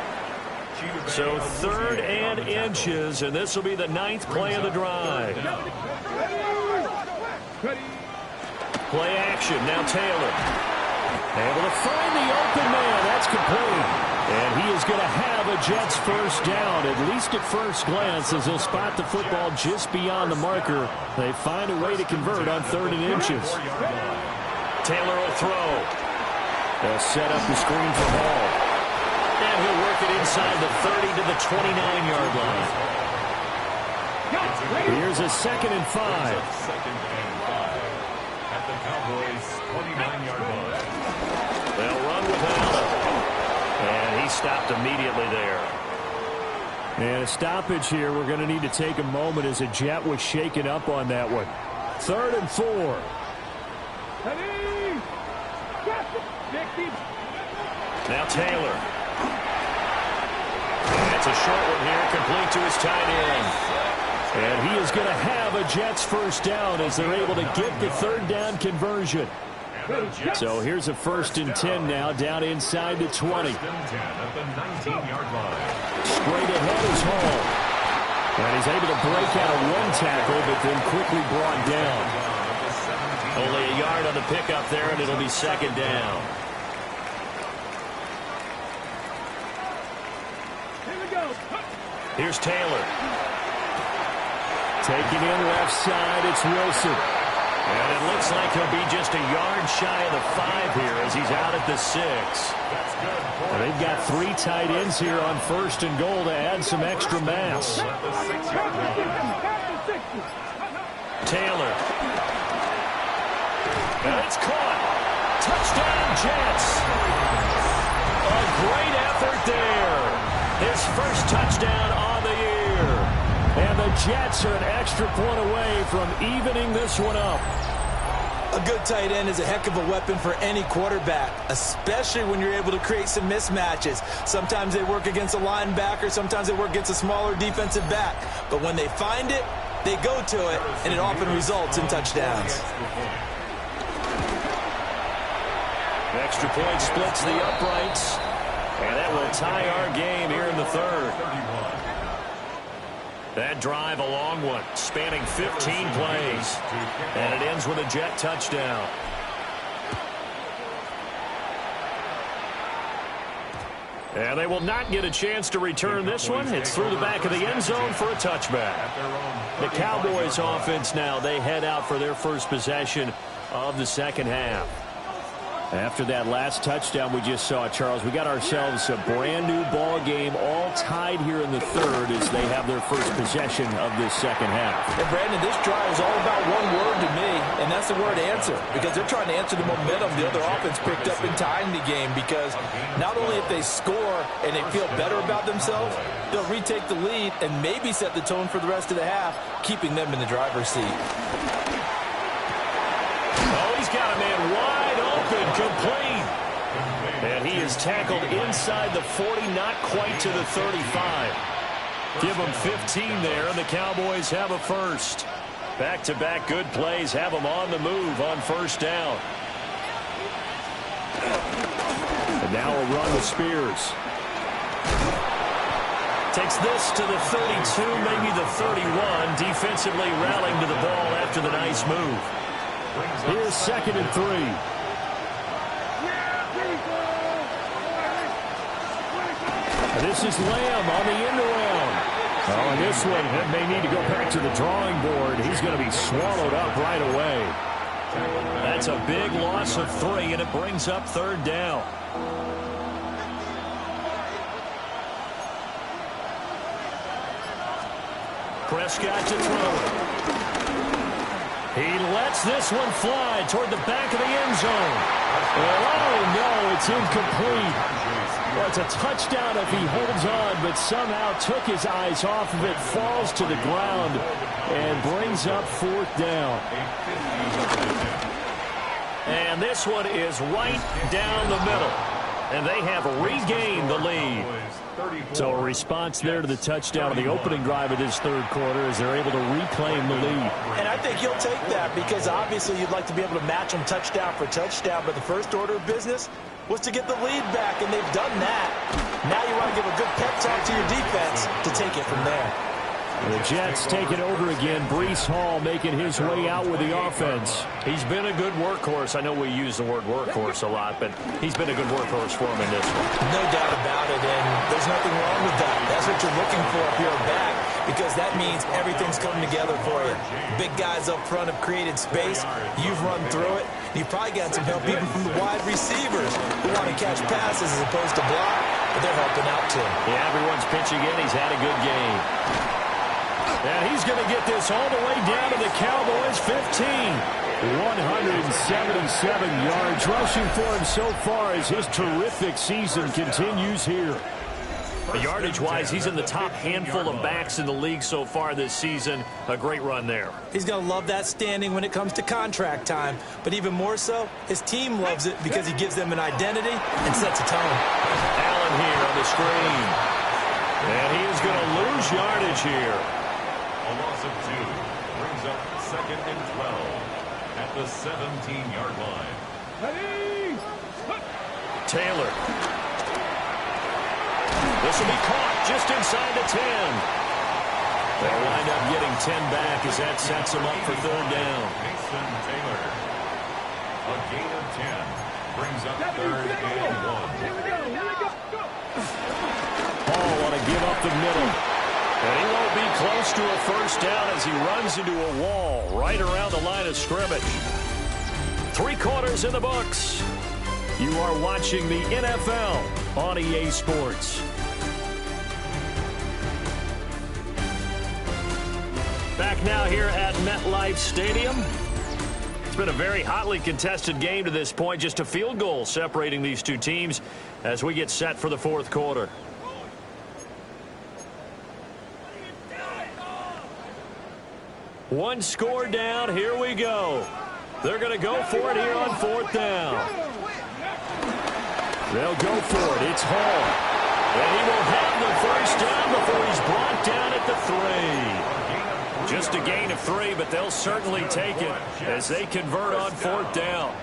So 3rd and inches, and this will be the 9th play of the drive. Play action, now Taylor. Able to find the open man, that's complete. And he is going to have a Jets first down, at least at first glance, as they'll spot the football just beyond the marker. They find a way to convert on 3rd and inches. Taylor will throw. They'll set up the screen for Hall. And he'll work it inside the 30 to the 29-yard line. Here's a 2nd and 5.
Second and 5 at the Cowboys' 29-yard line.
They'll run with Allen. And he stopped immediately there. And a stoppage here. We're going to need to take a moment as a Jet was shaken up on that one. 3rd and 4. Now Taylor. And it's a short one here, complete to his tight end. And he is going to have a Jets first down as they're able to get the 3rd down conversion. So here's a 1st and 10 now, down inside the 20.
1st and 10 at the 19-yard line.
Straight ahead is Hall. And he's able to break out of one tackle, but then quickly brought down. Only a yard on the pickup there, and it'll be 2nd down. Here's Taylor. Taking in left side, it's Wilson. And it looks like he'll be just a yard shy of the 5 here as he's out at the 6. And they've got 3 tight ends here on 1st and goal to add some extra mass. Taylor. And it's caught. Touchdown, Jets. A great effort there. His first touchdown on the year. And the Jets are an extra point away from evening this one up.
A good tight end is a heck of a weapon for any quarterback, especially when you're able to create some mismatches. Sometimes they work against a linebacker, sometimes they work against a smaller defensive back. But when they find it, they go to it, and it often results in touchdowns.
The extra point splits the uprights, and that will tie our game here in the 3rd. That drive a long one, spanning 15 plays. And it ends with a Jet touchdown. And they will not get a chance to return this one. It's through the back of the end zone for a touchback. The Cowboys offense now, they head out for their first possession of the 2nd half. After that last touchdown we just saw, Charles, we got ourselves a brand new ball game, all tied here in the 3rd as they have their first possession of this 2nd half.
And Brandon, this drive is all about one word to me, and that's the word answer, because they're trying to answer the momentum the other offense picked up in tying the game, because not only if they score and they feel better about themselves, they'll retake the lead and maybe set the tone for the rest of the half, keeping them in the driver's seat.
Oh, he's got a man wide open, complete. And he is tackled inside the 40, not quite to the 35. Give them 15 there, and the Cowboys have a first. Back-to-back good plays have them on the move on 1st down. And now a run with Spears. Takes this to the 32, maybe the 31. Defensively rallying to the ball after the nice move. Here's 2nd and 3. This is Lamb on the end around. Oh, and this one may need to go back to the drawing board. He's going to be swallowed up right away. That's a big loss of 3, and it brings up 3rd down. Prescott to throw. He lets this one fly toward the back of the end zone. Oh, no, it's incomplete. Well, it's a touchdown if he holds on, but somehow took his eyes off of it, falls to the ground, and brings up 4th down. And this one is right down the middle. And they have regained the lead. So a response there to the touchdown of the opening drive of this 3rd quarter as they're able to reclaim the lead.
And I think he'll take that because obviously you'd like to be able to match them touchdown for touchdown, but the first order of business was to get the lead back, and they've done that. Now you want to give a good pep talk to your defense to take it from there.
The Jets take it over again. Breece Hall making his way out with the offense. He's been a good workhorse. I know we use the word workhorse a lot, but he's been a good workhorse for him in this one.
No doubt about it, and there's nothing wrong with that. That's what you're looking for if you're a back, because that means everything's coming together for you. Big guys up front have created space. You've run through it, You've probably got some help even from the wide receivers who want to catch passes as opposed to block, but they're helping out too.
Yeah, everyone's pitching in. He's had a good game. And he's going to get this all the way down to the Cowboys' 15. 177 yards rushing for him so far as his terrific season continues here. Yardage-wise, he's in the top handful of backs in the league so far this season. A great run there.
He's going to love that standing when it comes to contract time. But even more so, his team loves it because he gives them an identity and sets a tone.
Allen here on the screen. And he is going to lose yardage here.
A loss of 2 brings up 2nd and 12 at the 17-yard line.
Taylor. This will be caught just inside the 10. They'll wind up getting 10 back as that sets them up for 3rd down.
Mason Taylor. A gain of 10 brings up 3rd and 1.
Paul want to give up the middle. And he won't be close to a 1st down as he runs into a wall right around the line of scrimmage. 3 quarters in the books. You are watching the NFL on EA Sports. Back now here at MetLife Stadium. It's been a very hotly contested game to this point. Just a field goal separating these two teams as we get set for the 4th quarter. One score down. Here we go. They're going to go for it here on 4th down. They'll go for it. It's Hall. And he will have the 1st down before he's brought down at the 3. Just a gain of 3, but they'll certainly take it as they convert on 4th down.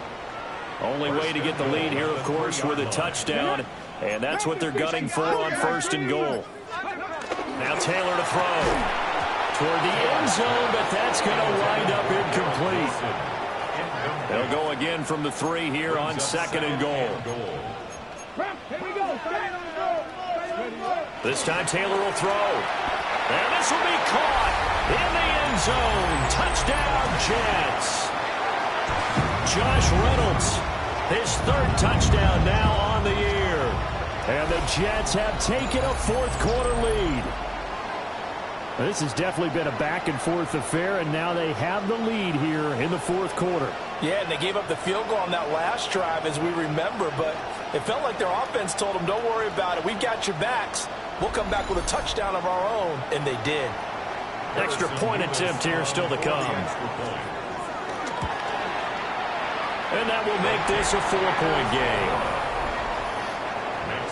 Only way to get the lead here, of course, with a touchdown, and that's what they're gunning for on 1st and goal. Now Taylor to throw toward the end zone, but that's going to wind up incomplete. They'll go again from the 3 here on 2nd and goal. This time Taylor will throw. And this will be caught in the end zone. Touchdown, Jets. Josh Reynolds, his 3rd touchdown now on the year. And the Jets have taken a 4th quarter lead. This has definitely been a back-and-forth affair, and now they have the lead here in the 4th quarter.
Yeah, and they gave up the field goal on that last drive, as we remember, but it felt like their offense told them, don't worry about it. We've got your backs. We'll come back with a touchdown of our own, and they did.
Extra point attempt here still to come. And that will make this a 4-point game.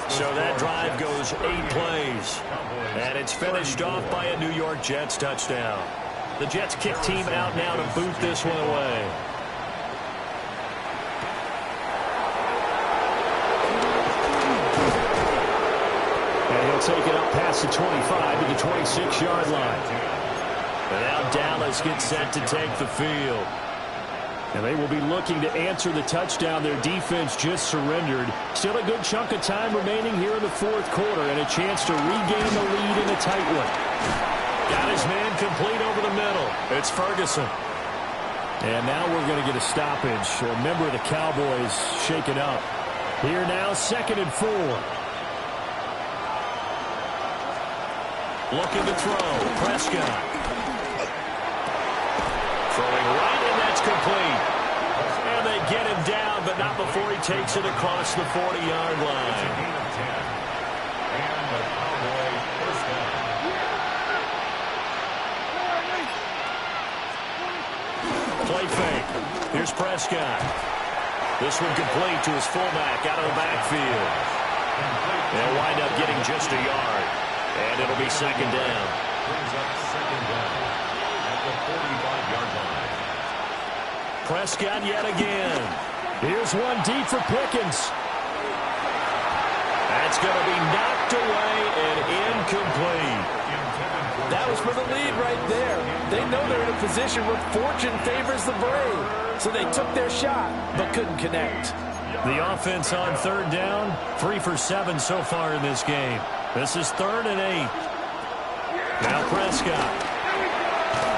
So that drive goes 8 plays. And it's finished off by a New York Jets touchdown. The Jets kick team out now to boot this one away. And he'll take it up past the 25 to the 26-yard line. And now Dallas gets set to take the field. And they will be looking to answer the touchdown. Their defense just surrendered. Still a good chunk of time remaining here in the 4th quarter and a chance to regain the lead in a tight one. Got his man complete over the middle. It's Ferguson. And now we're going to get a stoppage. A member of the Cowboys shaken up. Here now, 2nd and 4. Looking to throw. Prescott. Throwing right, and that's complete. And they get him down, but not before he takes it across the 40-yard line. Play fake. Here's Prescott. This one complete to his fullback out of the backfield. They'll wind up getting just a yard. And it'll be 2nd down.
Brings up 2nd down at the 45-yard line.
Prescott yet again. Here's one deep for Pickens. That's going to be knocked away and incomplete.
That was for the lead right there. They know they're in a position where fortune favors the brave. So they took their shot, but couldn't connect.
The offense on 3rd down, 3 for 7 so far in this game. This is 3rd and 8. Now Prescott.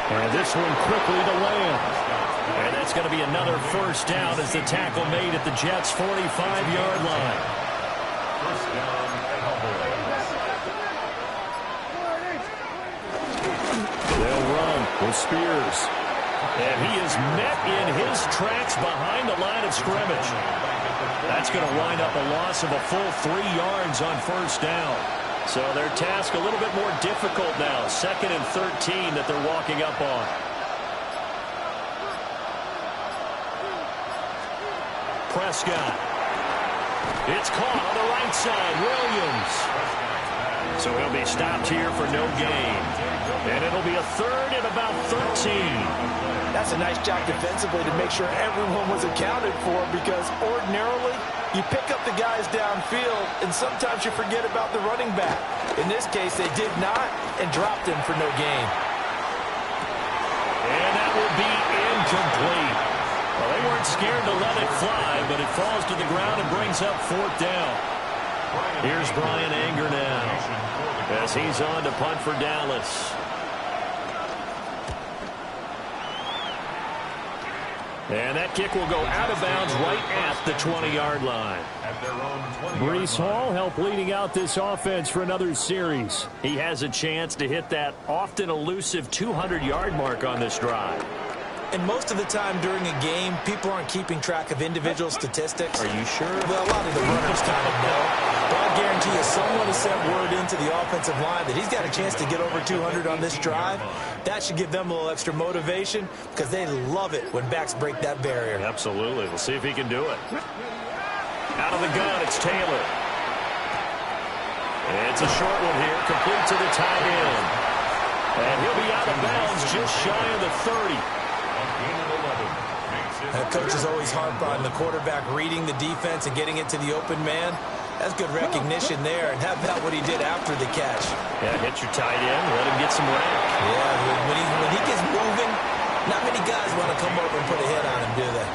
And this one quickly to land. And that's going to be another first down as the tackle made at the Jets' 45-yard line.
First down, Cowboys.
They'll run with Spears. And he is met in his tracks behind the line of scrimmage. That's going to wind up a loss of a full 3 yards on first down. So their task a little bit more difficult now. 2nd and 13 that they're walking up on. Prescott. It's caught on the right side. Williams. So he'll be stopped here for no gain. And it'll be a 3rd and about 13.
That's a nice job defensively to make sure everyone was accounted for, because ordinarily you pick up the guys downfield and sometimes you forget about the running back. In this case, they did not and dropped him for no gain.
And that will be incomplete. Well, they weren't scared to let it fly, but it falls to the ground and brings up 4th down. Here's Brian Anger now as he's on to punt for Dallas. And that kick will go out of bounds right at the 20-yard line. Breece Hall helped leading out this offense for another series. He has a chance to hit that often elusive 200-yard mark on this drive.
And most of the time during a game, people aren't keeping track of individual statistics.
Are you sure?
Well, a lot of the runners kind of know. But I guarantee you someone has sent word into the offensive line that he's got a chance to get over 200 on this drive. That should give them a little extra motivation, because they love it when backs break that barrier.
Absolutely. We'll see if he can do it. Out of the gun, it's Taylor. It's a short one here, complete to the tight end. And he'll be out of bounds just shy of the 30.
Coaches always harp on the quarterback reading the defense and getting it to the open man. That's good recognition there. And how about what he did after the catch?
Yeah, hit your tight end, let him get some rack.
Yeah, when he gets moving, not many guys want to come over and put a hit on him, do they?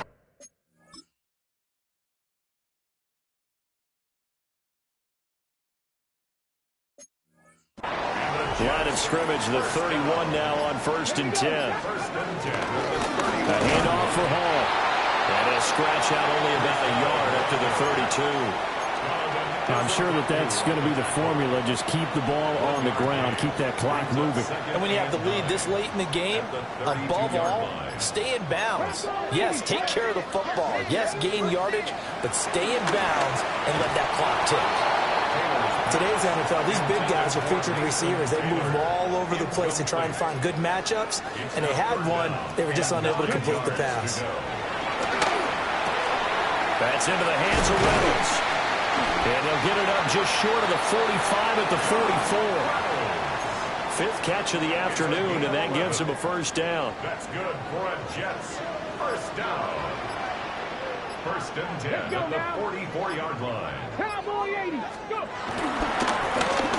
Line of scrimmage, the 31 now on 1st and 10. A handoff for Hall. And he'll scratch out only about a yard after the 32. I'm sure that's going to be the formula. Just keep the ball on the ground. Keep that clock moving.
And when you have the lead this late in the game, above all, stay in bounds. Yes, take care of the football. Yes, gain yardage, but stay in bounds and let that clock tick. Today's NFL, these big guys are featured receivers. They move all over the place to try and find good matchups, and they had one. They were just unable to complete the pass.
That's into the hands of Reynolds. And they'll get it up just short of the 45 at the 44. 5th catch of the afternoon, and that gives him a first down.
That's good for a Jets. First down. 1st and 10 at the 44-yard line.
Cowboy 80. Go.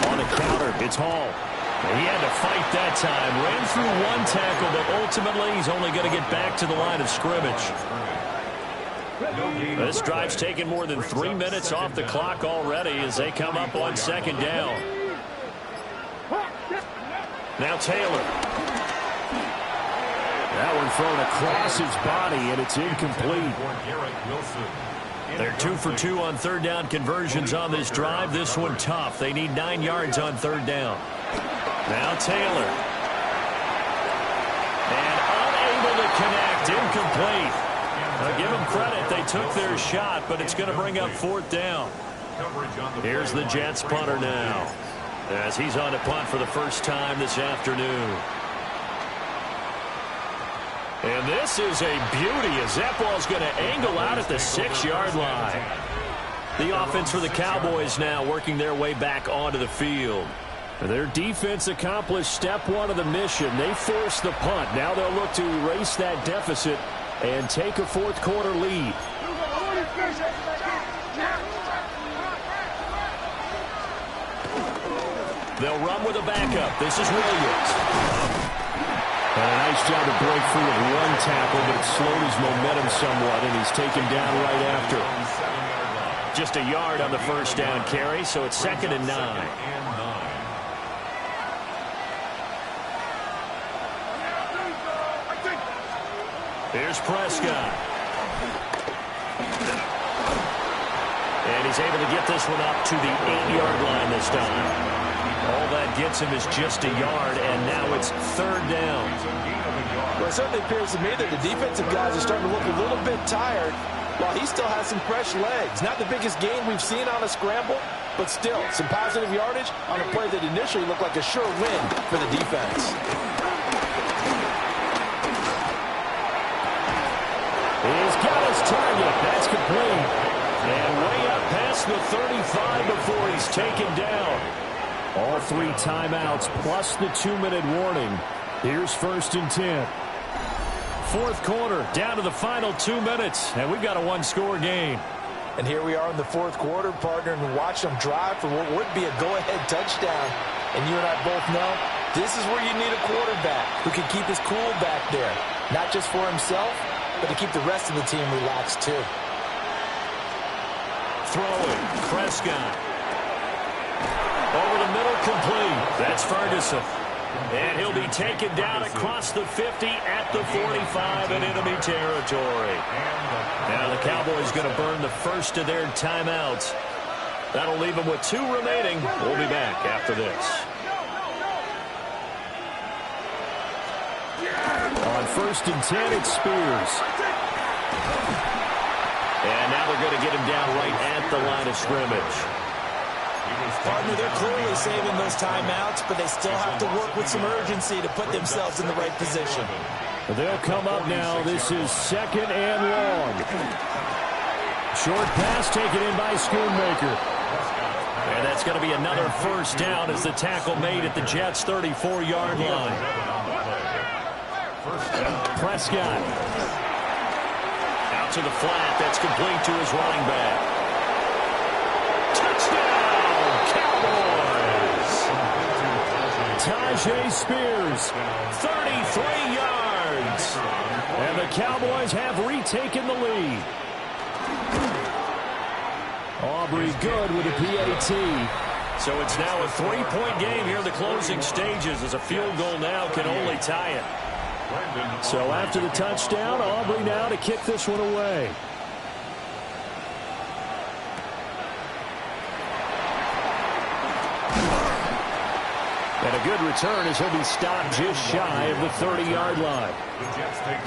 On the counter, it's Hall. He had to fight that time. Ran through one tackle, but ultimately he's only going to get back to the line of scrimmage. This drive's taken more than 3 minutes off the clock already as they come up on 2nd down. Now Taylor. That one thrown across his body, and it's incomplete. They're 2 for 2 on 3rd down conversions on this drive. This one tough. They need 9 yards on 3rd down. Now Taylor. And unable to connect. Incomplete. I'll give them credit. They took their shot, but it's going to bring up 4th down. Here's the Jets punter now, as he's on to punt for the first time this afternoon. And this is a beauty as that ball's going to angle out at the 6-yard line. The offense for the Cowboys now working their way back onto the field. Their defense accomplished step 1 of the mission. They forced the punt. Now they'll look to erase that deficit and take a 4th quarter lead. They'll run with a backup. This is Williams. And a nice job to break free of one tackle, but it slowed his momentum somewhat, and he's taken down right after. Just a yard on the first down carry, so it's 2nd and 9. Here's Prescott. And he's able to get this one up to the 8-yard line this time. All that gets him is just a yard, and now it's 3rd down.
Well, it certainly appears to me that the defensive guys are starting to look a little bit tired, while he still has some fresh legs. Not the biggest gain we've seen on a scramble, but still some positive yardage on a play that initially looked like a sure win for the defense.
He's got his target. That's complete. And way up past the 35 before he's taken down. All 3 timeouts plus the 2-minute warning. Here's 1st and 10. 4th quarter, down to the final 2 minutes, and we've got a 1-score game.
And here we are in the 4th quarter, partner, and watch them drive for what would be a go-ahead touchdown. And you and I both know this is where you need a quarterback who can keep his cool back there. Not just for himself, but to keep the rest of the team relaxed too.
Throwing, Prescott. Over the middle, complete. That's Ferguson. And he'll be taken down across the 50 at the 45 in enemy territory. Now the Cowboys going to burn the first of their timeouts. That'll leave them with 2 remaining. We'll be back after this. On 1st and 10, it's Spears. And now they're going to get him down right at the line of scrimmage.
Partner, they're clearly saving those timeouts, but they still have to work with some urgency to put themselves in the right position.
They'll come up now. This is 2nd and long. Short pass taken in by Schoonmaker. And that's going to be another 1st down as the tackle made at the Jets' 34-yard line. Prescott. Out to the flat. That's complete to his running back. Tajay Spears, 33 yards. And the Cowboys have retaken the lead. Aubrey good with a PAT. So it's now a 3-point game here in the closing stages as a field goal now can only tie it. So after the touchdown, Aubrey now to kick this one away. And a good return as he'll be stopped just shy of the 30-yard line.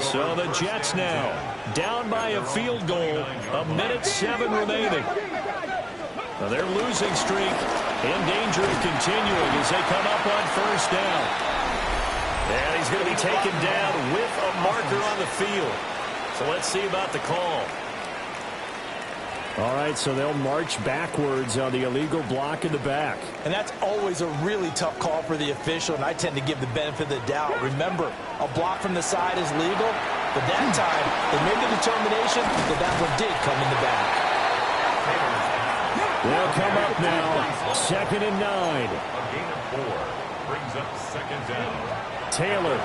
So the Jets now down by a field goal, 1:07 remaining. Now their losing streak in danger of continuing as they come up on 1st down. And he's going to be taken down with a marker on the field. So let's see about the call. All right, so they'll march backwards on the illegal block in the back.
And that's always a really tough call for the official, and I tend to give the benefit of the doubt. Remember, a block from the side is legal, but that time they made the determination that that one did come in the back.
They'll come up now, 2nd and 9.
A gain of 4 brings up 2nd down.
Taylor.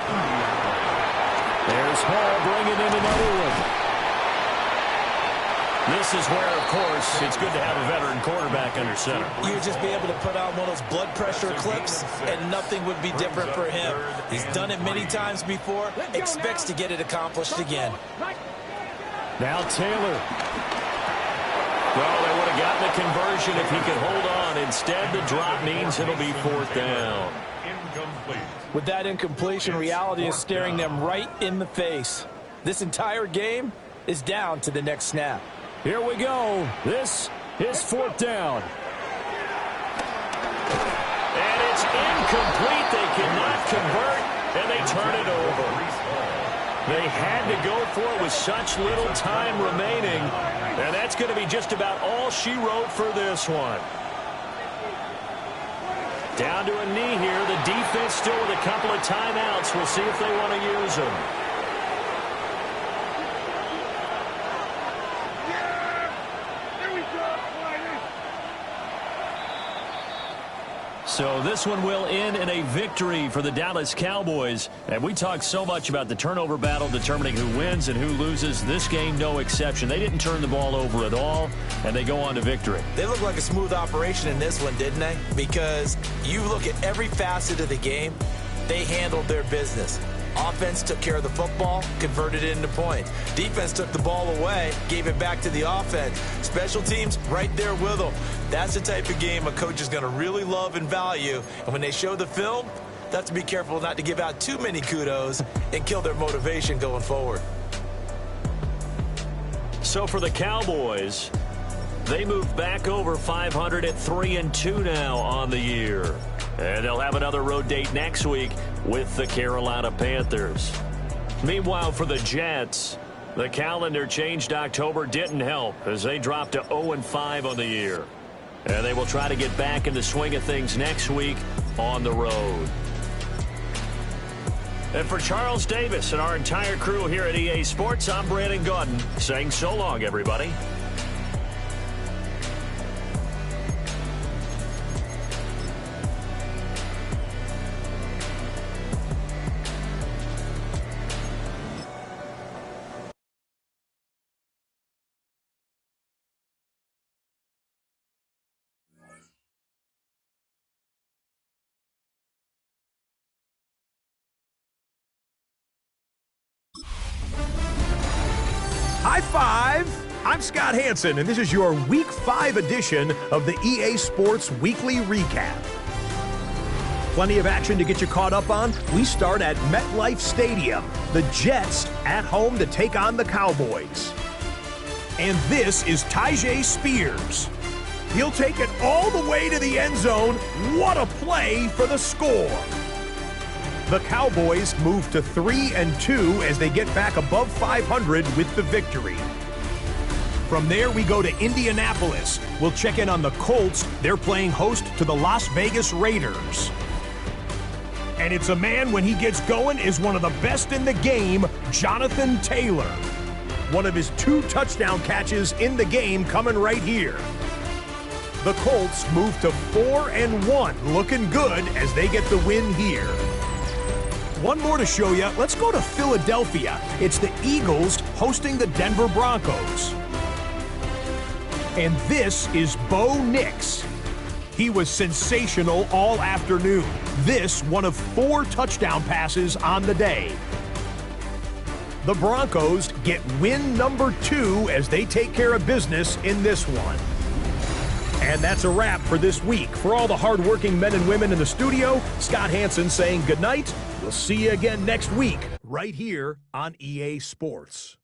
There's Hall bringing in another one. This is where, of course, it's good to have a veteran quarterback under center.
You would just be able to put on one of those blood pressure clips, and nothing would be different for him. He's done it many times before, expects to get it accomplished again.
Now Taylor. Well, they would have gotten a conversion if he could hold on. Instead, the drop means it'll be 4th down.
Incomplete.
With that incompletion, reality is staring them right in the face. This entire game is down to the next snap.
Here we go. This is 4th down. And it's incomplete. They cannot convert, and they turn it over. They had to go for it with such little time remaining, and that's going to be just about all she wrote for this one. Down to a knee here. The defense still with a couple of timeouts. We'll see if they want to use them. So this one will end in a victory for the Dallas Cowboys. And we talked so much about the turnover battle determining who wins and who loses. This game, no exception. They didn't turn the ball over at all, and they go on to victory.
They look like a smooth operation in this one, didn't they? Because you look at every facet of the game, they handled their business. Offense took care of the football, converted it into points. Defense took the ball away, gave it back to the offense. Special teams right there with them. That's the type of game a coach is going to really love and value. And when they show the film, they have to be careful not to give out too many kudos and kill their motivation going forward.
So for the Cowboys, they move back over 500 at 3-2 now on the year. And they'll have another road date next week with the Carolina Panthers. Meanwhile, for the Jets, the calendar changed October didn't help as they dropped to 0-5 on the year. And they will try to get back in the swing of things next week on the road. And for Charles Davis and our entire crew here at EA Sports, I'm Brandon Gaudin saying so long, everybody.
High five! I'm Scott Hansen, and this is your Week 5 edition of the EA Sports Weekly Recap. Plenty of action to get you caught up on. We start at MetLife Stadium. The Jets at home to take on the Cowboys. And this is Tyjae Spears. He'll take it all the way to the end zone. What a play for the score! The Cowboys move to 3-2 as they get back above 500 with the victory. From there, we go to Indianapolis. We'll check in on the Colts. They're playing host to the Las Vegas Raiders. And it's a man, when he gets going, is one of the best in the game, Jonathan Taylor. One of his 2 touchdown catches in the game coming right here. The Colts move to 4-1, looking good as they get the win here. One more to show you. Let's go to Philadelphia. It's the Eagles hosting the Denver Broncos. And this is Bo Nix. He was sensational all afternoon. This, one of 4 touchdown passes on the day. The Broncos get win number 2 as they take care of business in this one. And that's a wrap for this week. For all the hardworking men and women in the studio, Scott Hansen saying goodnight. We'll see you again next week, right here on EA Sports.